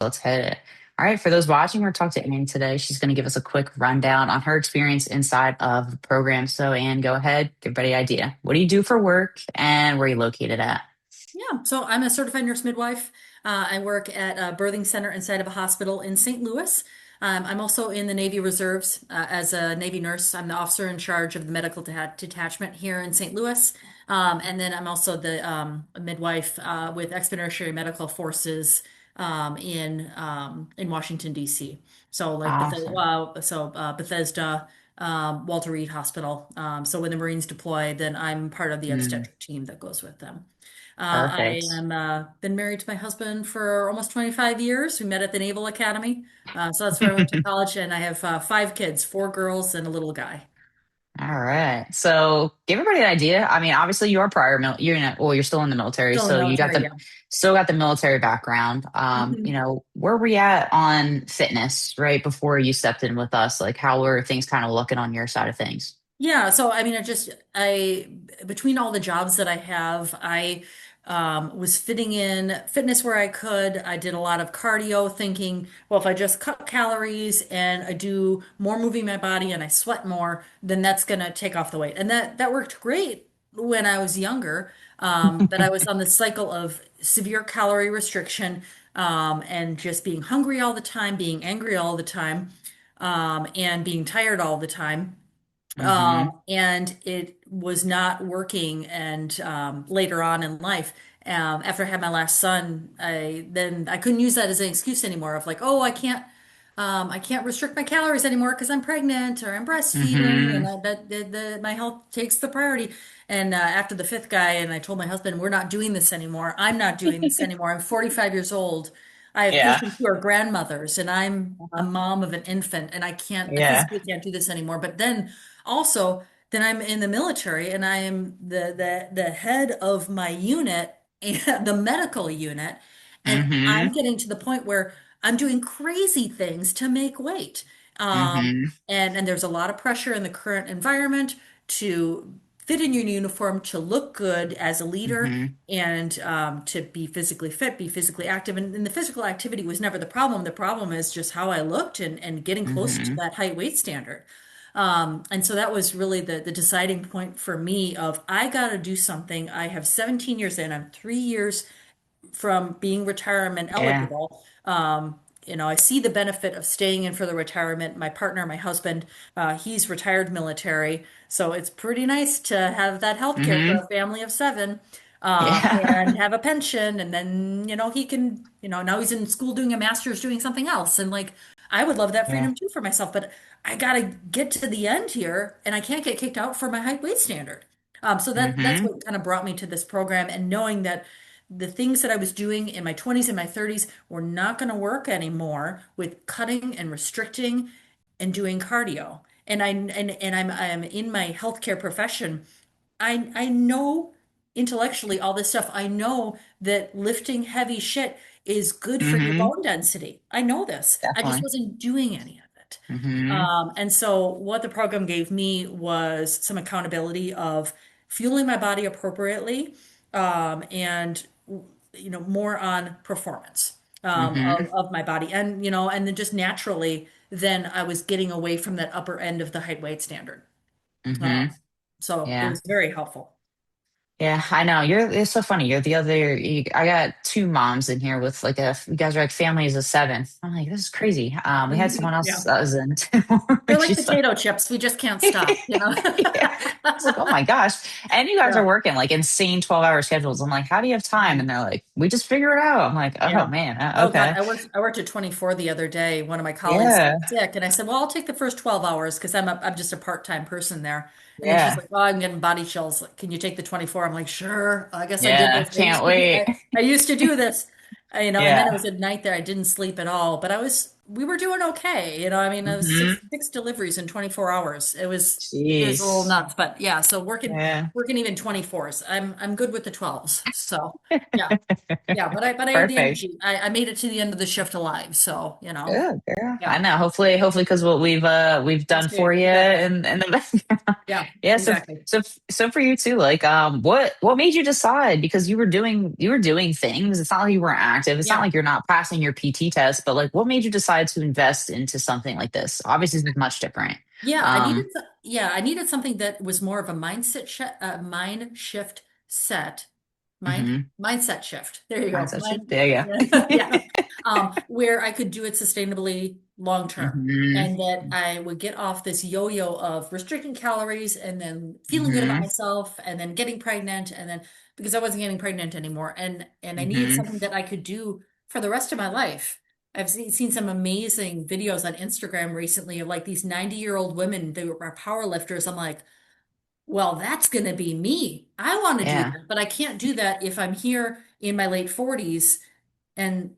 Let's hit it. All right, for those watching, we're talking to Anne today. She's going to give us a quick rundown on her experience inside of the program. So, Anne, go ahead, give everybody an idea. What do you do for work and where are you located at? Yeah, so I'm a certified nurse midwife. I work at a birthing center inside of a hospital in St. Louis. I'm also in the Navy Reserves as a Navy nurse. I'm the officer in charge of the medical detachment here in St. Louis. And then I'm also the midwife with Expeditionary Medical Forces in Washington, D.C. So like Awesome. Bethesda, Walter Reed Hospital. So when the Marines deploy, then I'm part of the Mm, obstetric team that goes with them. I perfect. am been married to my husband for almost 25 years. We met at the Naval Academy. So that's where I went to college, and I have five kids, four girls and a little guy. All right. So, give everybody an idea. I mean, obviously, you are prior, you're in, well, you're still in the military, Still in the so you got military, the yeah. still got the military background. Mhm. Where were we at on fitness right before you stepped in with us? Like, how were things kind of looking on your side of things? Yeah, so I mean, I between all the jobs that I have, I was fitting in fitness where I could. I did a lot of cardio, thinking, well, if I just cut calories and I do more moving my body and I sweat more, then that's gonna take off the weight. And that worked great when I was younger. But I was on the cycle of severe calorie restriction, and just being hungry all the time, being angry all the time, and being tired all the time. Mm-hmm. And it was not working. And later on in life, after I had my last son, I couldn't use that as an excuse anymore of like, oh, I can't restrict my calories anymore because I'm pregnant or I'm breastfeeding, and Mm-hmm. my health takes the priority. And after the fifth guy, and I told my husband, we're not doing this anymore. I'm not doing this anymore. I'm 45 years old. I have Yeah. patients who are grandmothers, and I'm a Uh-huh. mom of an infant, and I Yeah. physically can't do this anymore. But then also, then I'm in the military, and I am the head of my unit, and the medical unit, and I'm Mm-hmm. getting to the point where I'm doing crazy things to make weight. Mm-hmm. And there's a lot of pressure in the current environment to fit in your uniform, to look good as a leader, Mm-hmm. and to be physically fit, be physically active. And the physical activity was never the problem. The problem is just how I looked and getting close to Mm-hmm. that height weight standard. And so that was really the deciding point for me of I got to do something. I have 17 years in. I'm 3 years from being retirement Yeah. eligible. I see the benefit of staying in for the retirement. My partner, my husband, he's retired military, so it's pretty nice to have that health care for Mm-hmm. a family of seven, Yeah. and have a pension. And then, he can, now he's in school doing a master's, doing something else. And like, I would love that Yeah. freedom too for myself, but I gotta get to the end here, and I can't get kicked out for my height weight standard. So that's Mm-hmm. what kind of brought me to this program, and knowing that the things that I was doing in my 20s and my 30s were not going to work anymore with cutting and restricting and doing cardio. And I'm in my healthcare profession. I know intellectually all this stuff. I know that lifting heavy shit is good for your Mm-hmm. bone density. I know this. I just Definitely. wasn't doing any of it. Mm-hmm. And so what the program gave me was some accountability of fueling my body appropriately, and more on performance Mm-hmm. of my body. And and then just naturally, then I was getting away from that upper end of the height weight standard. Mm-hmm. Um, so it Yeah. was very helpful. Yeah, I know. It's so funny. I got two moms in here with you guys are like families of seven. I'm like, this is crazy. We had someone Mhm. else Yeah. that was in too. They're like She's like, potato chips. We just can't stop. yeah. I was like, oh my gosh. And you guys are Yeah. working like insane 12-hour schedules. I'm like, how do you have time? And they're like, we just figure it out. I'm like, oh Yeah. man, Oh God, okay. I worked at 24 the other day. One of my colleagues got Yeah. sick, and I said, "Well, I'll take the first 12 hours because I'm just a part-time person there." And then she's Yeah. like, "Oh, I'm getting body chills. Like, can you take the 24?" I'm like, "Sure. I guess I did Yeah. this. I used Can't to do wait. I used to do this." And then it Yeah. was a night there I didn't sleep at all, but I was we were doing okay. I mean, it was Hmm. six deliveries in 24 hours. It was a little Jeez. nuts, but yeah, so Yeah. working even 24s. I'm good with the 12s. So yeah. Yeah, but I had the Perfect. energy. I made it to the end of the shift alive. So, Good girl. I yeah. know. Hopefully, because what we've That's done great. for you Exactly. in the background. Yeah, Yeah. exactly. So for you too, like, what made you decide? Because you were doing things. It's not like you weren't active. It's not Yeah. like you're not passing your PT test, but like, what made you decide to invest into something like this? Obviously, it's much different. Um. I needed something that was more of a mind shift set. Hmm. Mindset shift. There you go. Mindset shift. There you Yeah. go. Where I could do it sustainably long term. And Hmm. that I would get off this yo-yo of restricting calories and then feeling good about Hmm. myself and then getting pregnant and then because I wasn't getting pregnant anymore. And I needed Hmm. something that I could do for the rest of my life. I've seen some amazing videos on Instagram recently of like these 90-year-old women that are power lifters. I'm like, well, that's going to be me. I want to do Yeah. that, but I can't do that if I'm here in my late 40s and,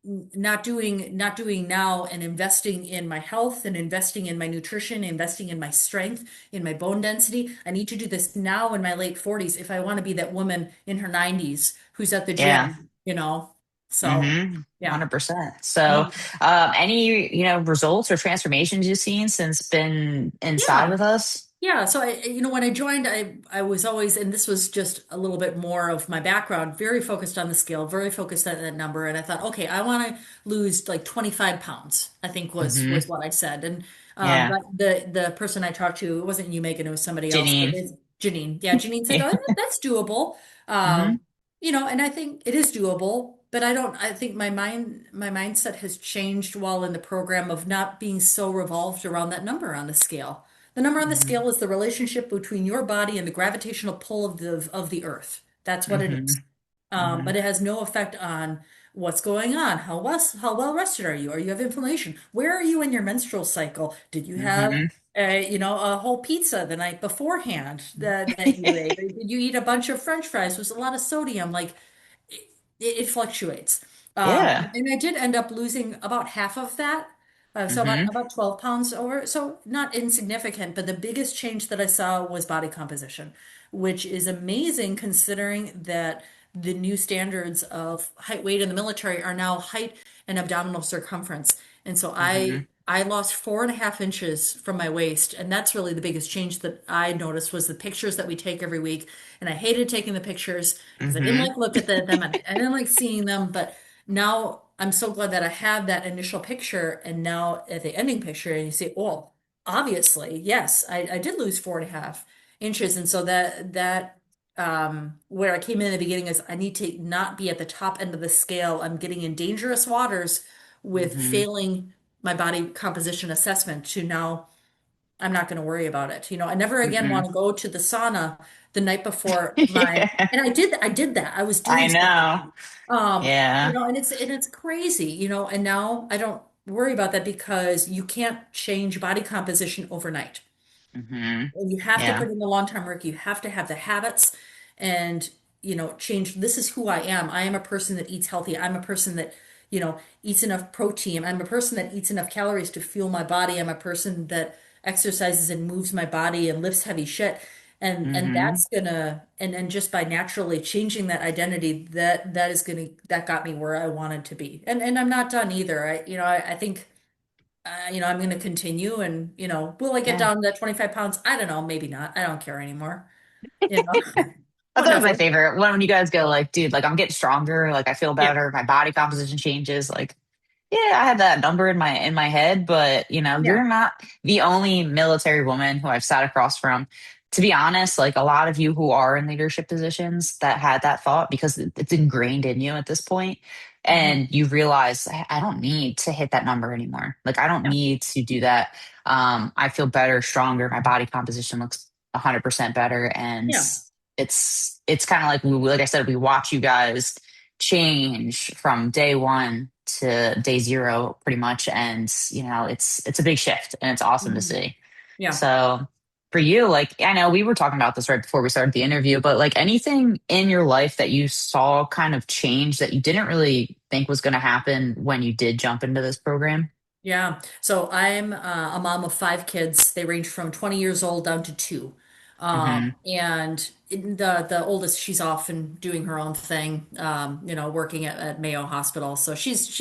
not doing now and investing in my health and investing in my nutrition, investing in my strength, in my bone density. I need to do this now in my late 40s if I want to be that woman in her 90s who's at the Yeah. gym. So, Mm-hmm. yeah. 100%. So, Um, any, results or transformations you've seen since been inside yeah. with us? Yeah, so when I joined, I was always, and this was just a little bit more of my background, very focused on the scale, very focused on that number, and I thought, okay, I want to lose like 25 pounds, I think was Mm-hmm. what I said, and Yeah. but the person I talked to, it wasn't you, Megan, it was somebody else, but Janine. it's Janine. Yeah, Janine said, Yeah. oh, that's doable, Mm-hmm. and I think it is doable, but I think my mindset has changed while in the program of not being so revolved around that number on the scale. The number on the scale is the relationship between your body and the gravitational pull of the earth. That's what it Mm-hmm. is. Mm-hmm. But it has no effect on what's going on. How well rested are you? Are you have inflammation? Where are you in your menstrual cycle? Did you have Mm-hmm. a whole pizza the night beforehand that you ate? Or did you eat a bunch of French fries with a lot of sodium? Like it fluctuates. Yeah. And I did end up losing about half of that. So about, Mm-hmm. about 12 pounds over. So not insignificant, but the biggest change that I saw was body composition, which is amazing considering that the new standards of height weight in the military are now height and abdominal circumference. And so Mm-hmm. I lost 4.5 inches from my waist, and that's really the biggest change that I noticed was the pictures that we take every week. And I hated taking the pictures because I didn't Mm-hmm. like look at them. I didn't like seeing them, but now I'm so glad that I have that initial picture, and now at the ending picture, and you say, "Oh, obviously, yes, I did lose 4.5 inches," and so where I came in the beginning is I need to not be at the top end of the scale. I'm getting in dangerous waters with Mm-hmm. failing my body composition assessment to now I'm not going to worry about it. I never again Mm-hmm. want to go to the sauna the night before Yeah. and I did that. I was I doing stuff like know. that. Yeah. And it's crazy, and now I don't worry about that because you can't change body composition overnight. Mm-hmm. And you have to Yeah. put in the long-term work. You have to have the habits and, change. This is who I am. I am a person that eats healthy. I'm a person that, eats enough protein. I'm a person that eats enough calories to fuel my body. I'm a person that exercises and moves my body and lifts heavy shit. And Mm-hmm. that's gonna and just by naturally changing that identity, that got me where I wanted to be. And I'm not done either. I think I'm going to continue and, will I get Yeah. down to that 25 pounds? I don't know. Maybe not. I don't care anymore. You know, That's always my whatever. favorite when you guys go like, dude, like I'm getting stronger, like I feel Yeah. better, my body composition changes. Like, yeah, I have that number in my head, but Yeah. you're not the only military woman who I've sat across from. To be honest, like a lot of you who are in leadership positions that had that thought because it's ingrained in you at this point, Hmm. and you realize I don't need to hit that number anymore. Like I don't Yeah. need to do that. I feel better, stronger. My body composition looks 100% better, and Yeah. it's kind of like like I said, we watch you guys change from day one to day zero pretty much, and it's a big shift and it's awesome to Hmm. see. Yeah. So for you, like I know we were talking about this right before we started the interview, but like anything in your life that you saw kind of change that you didn't really think was going to happen when you did jump into this program? Yeah. So I'm a mom of five kids. They range from 20 years old down to two. Hmm. The oldest, she's off and doing her own thing, working at Mayo Hospital. So my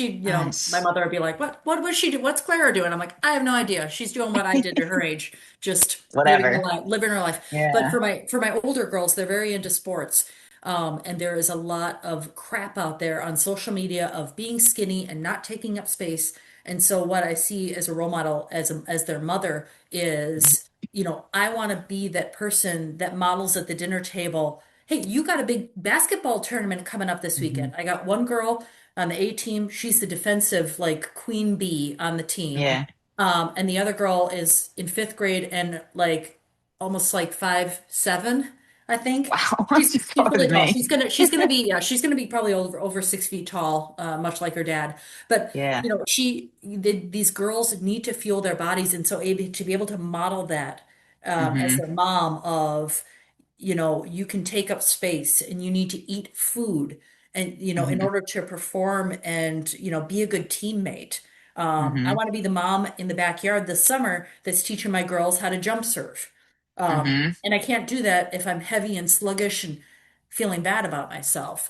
Nice. mother would be like, what was she do? What's Clara doing? I'm like, I have no idea. She's doing what I did to her age, just Whatever. living her life. But Yeah. for my older girls, they're very into sports. And there is a lot of crap out there on social media of being skinny and not taking up space. And so what I see as a role model as their mother is, I want to be that person that models at the dinner table. Hey, you got a big basketball tournament coming up this Hmm. weekend. I got one girl on the A team. She's the defensive like queen bee on the team. Yeah. And the other girl is in fifth grade and like almost like 5'7", I think. Wow. She's She's she's taller really than tall. me. She's gonna be probably over 6 feet tall, much like her dad. But Yeah. these girls need to fuel their bodies, and so to be able to model that as Hmm. their mom of you can take up space and you need to eat food and in Hmm. order to perform and be a good teammate. I Hmm. want to be the mom in the backyard this summer that's teaching my girls how to jump surf. Hmm. And I can't do that if I'm heavy and sluggish and feeling bad about myself.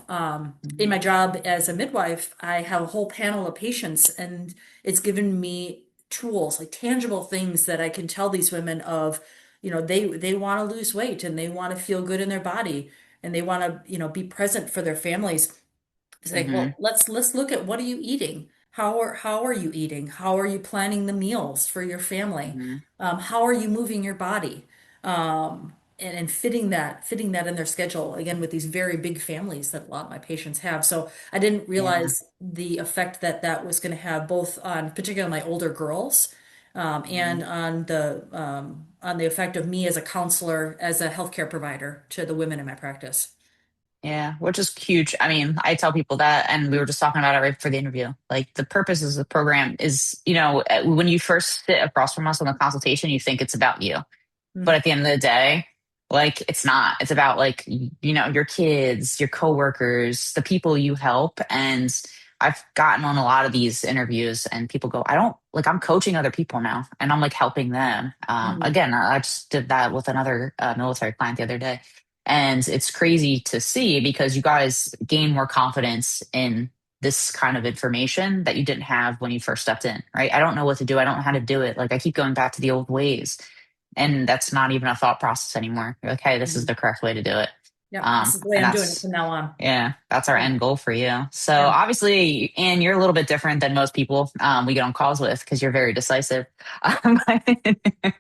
In my job as a midwife, I have a whole panel of patients, and it's given me tools, like tangible things that I can tell these women of, they want to lose weight and they want to feel good in their body and they want to, be present for their families. It's like, Hmm. well, let's look at what are you eating? How are you eating? How are you planning the meals for your family? Hmm. How are you moving your body? And fitting that in their schedule again with these very big families that a lot of my patients have. So I didn't Yeah. realize the effect that that was going to have both on particularly my older girls, Mhm. and on the effect of me as a counselor, as a healthcare provider to the women in my practice. Yeah, which is huge. I mean, I tell people that, and we were just talking about it right before the interview. Like the purpose of the program is, when you first sit across from us on the consultation, you think it's about you. But Mm, at the end of the day, like it's not. It's about like, your kids, your coworkers, the people you help. And I've gotten on a lot of these interviews and people go, I don't like, I'm coaching other people now and I'm like helping them. mhm, Again, I just did that with another military client the other day. And it's crazy to see because you guys gain more confidence in this kind of information that you didn't have when you first stepped in, right? I don't know what to do. I don't know how to do it. Like I keep going back to the old ways and that's not even a thought process anymore. You're like, hey, this is mhm. the correct way to do it. Yep, this is the way And I'm doing it from now on. yeah, that's our Yeah, end goal for you. So yeah. obviously, and you're a little bit different than most people we get on calls with because you're very decisive. Um,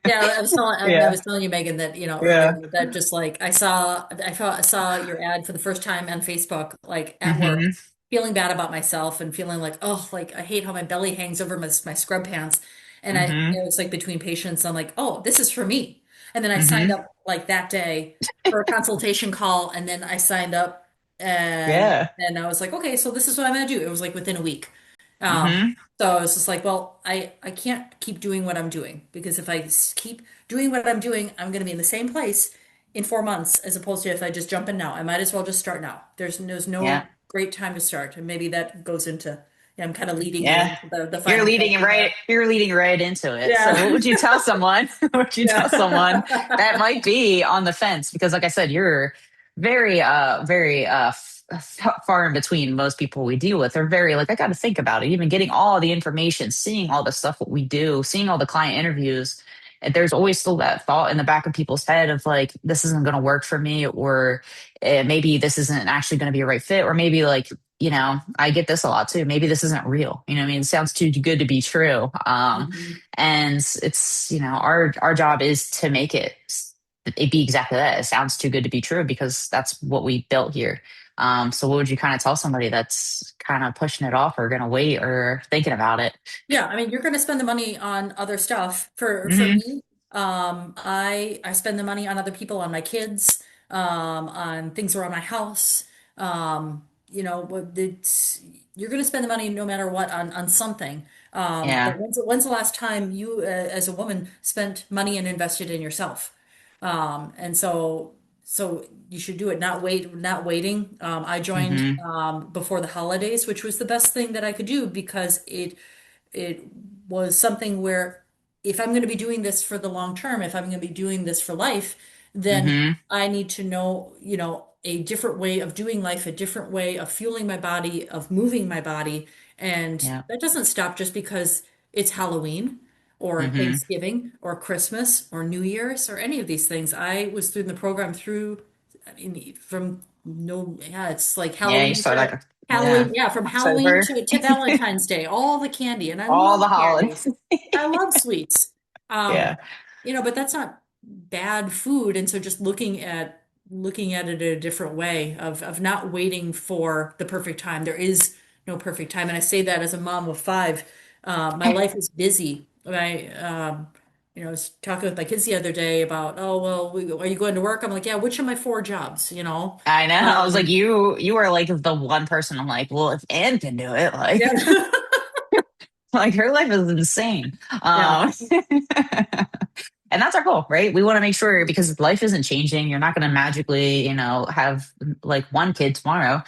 Yeah, I yeah, was telling you, Megan, that earlier yeah. that just like I saw your ad for the first time on Facebook, like at work, Hmm. feeling bad about myself and feeling like, oh, like I hate how my belly hangs over my scrub pants, and it Hmm. was like between patients, I'm like, oh, this is for me, and then I signed Hmm. up like that day for a consultation call, and then I signed up, and Yeah. and I was like, okay, so this is what I'm gonna do. It was like within a week. Um, Hmm. so I was just like, well, I can't keep doing what I'm doing because if keep doing what I'm doing, I'm going to be in the same place in 4 months as opposed to if I just jump in now. I might as well just start now. There's Yeah. no great time to start. And maybe that goes into, I'm kind of leading you Yeah. into the final question there. You're leading right into it. So what Yeah. would you tell someone? What would you tell someone that Yeah. might be on the fence? Because like I said, you're very far in between most people we deal with. They're very like, I got to think about it. Even getting all the information, seeing all the stuff what we do, seeing all the client interviews. And there's always still that thought in the back of people's head of like, this isn't going to work for me, or maybe this isn't actually going to be a right fit, or maybe like I get this a lot too. Maybe this isn't real. I mean, it sounds too good to be true. Mhm. And it's, our job is to make it be exactly that. It sounds too good to be true because that's what we built here. So what would you kind of tell somebody that's kind of pushing it off or going to wait or thinking about it? Yeah, I mean, you're going to spend the money on other stuff. For Hmm. me, I spend the money on other people, on my kids, on things around my house. It's you're going to spend the money no matter what on something. But Yeah. when's the last time you, as a woman, spent money and invested in yourself? And so you should do it, not waiting. I joined Mm-hmm. before the holidays, which was the best thing that I could do because it was something where if I'm going to be doing this for the long term, if I'm going to be doing this for life, then Mm-hmm. I need to know, a different way of doing life, a different way of fueling my body, of moving my body. And Yeah. that doesn't stop just because it's Halloween or Mm-hmm. Thanksgiving or Christmas or New Year's or any of these things. I was through the program through, I mean, from no, yeah, it's like Yeah, you Halloween start to like, yeah, Halloween, yeah, from Halloween October, to Valentine's Day, all the candy. And I all love the holidays. candy. I love sweets. Yeah. Um, but that's not bad food. And so just looking at it a different way of not waiting for the perfect time. There is no perfect time. And I say that as a mom of five. My life is busy. I was talking with my kids the other day about, oh, well, are you going to work? I'm like, yeah, which of my four jobs, you know? I know. I was like, Um, you are like the one person I'm like, well, if Anne can do it, like, yeah. like her life is insane. Yeah. And that's our goal, right? We want to make sure because life isn't changing. You're not going to magically, have like one kid tomorrow.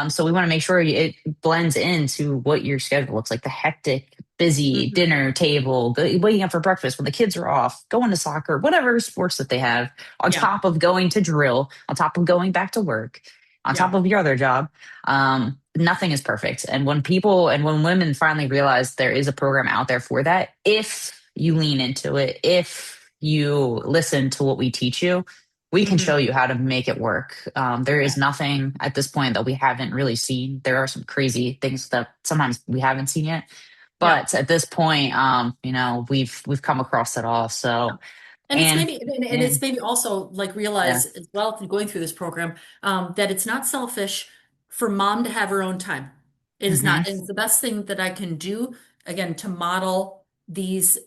So we want to make sure it blends into what your schedule looks like, the hectic, busy Hmm. dinner table, waking up for breakfast when the kids are off, going to soccer, whatever sports that they have, on Yeah. top of going to drill, on top of going back to work, on top Yeah. of your other job. Nothing is perfect. And when women finally realize there is a program out there for that, if you lean into it, if you listen to what we teach you, we can show Hmm. you how to make it work. There is Yeah. nothing at this point that we haven't really seen. There are some crazy things that sometimes we haven't seen yet, Yeah. but at this point, we've come across it all. Yeah. So, And it's and maybe and and it's maybe also like yeah, realize as well through going through this program that it's not selfish for mom to have her own time. It is hmm not. And it's the best thing that I can do again to model this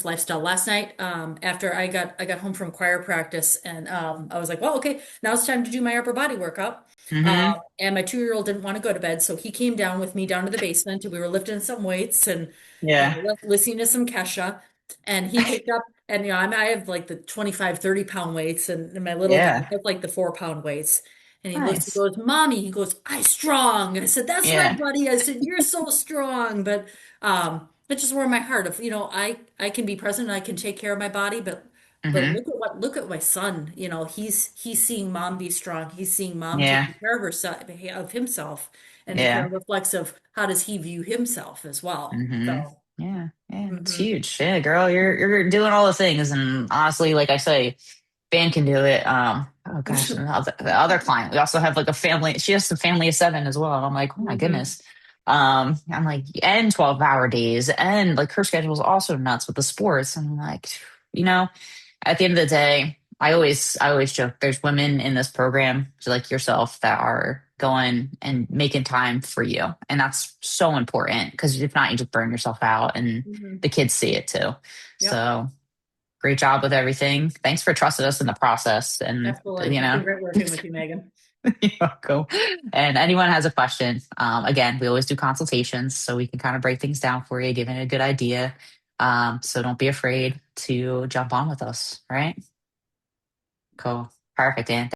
lifestyle. Last night, after I got home from choir practice, and I was like, well, okay, now it's time to do my upper body workout. hmm And my 2-year-old didn't want to go to bed, so he came down with me down to the basement, and we were lifting some weights and yeah, listening to some Kesha. And he picked up, and I have like the 25, 30 pound weights, and my little guy yeah, has like the 4 pound weights. And he looks, he nice, goes, Mommy, he goes, I strong. And I said, That's right, yeah, buddy. I said, You're so strong. But that's just where my heart of, I can be present, I can take care of my body, but hmm look at my son. He's seeing mom be strong. He's seeing mom yeah, taking care of herself of himself. And it kind yeah. of reflects of how does he view himself as well. hmm So, Yeah, yeah, it's hmm huge. Yeah, girl, you're doing all the things, and honestly, like I say, Van can do it. Oh gosh, and the other client, we also have like a family. She has a family of seven as well. And I'm like, oh my hmm goodness. I'm like, and 12-hour days, and like her schedule is also nuts with the sports. And I'm like, you know, at the end of the day, I always joke there's women in this program like yourself that are going and making time for you. And that's so important because if not, you just burn yourself out and hmm the kids see it too. Yep, So great job with everything. Thanks for trusting us in the process. And absolutely. It's been great working with you, Megan. you're welcome. And anyone has a question, again, we always do consultations so we can kind of break things down for you, give it a good idea. So don't be afraid to jump on with us. All right. Cool. Perfect, Dan.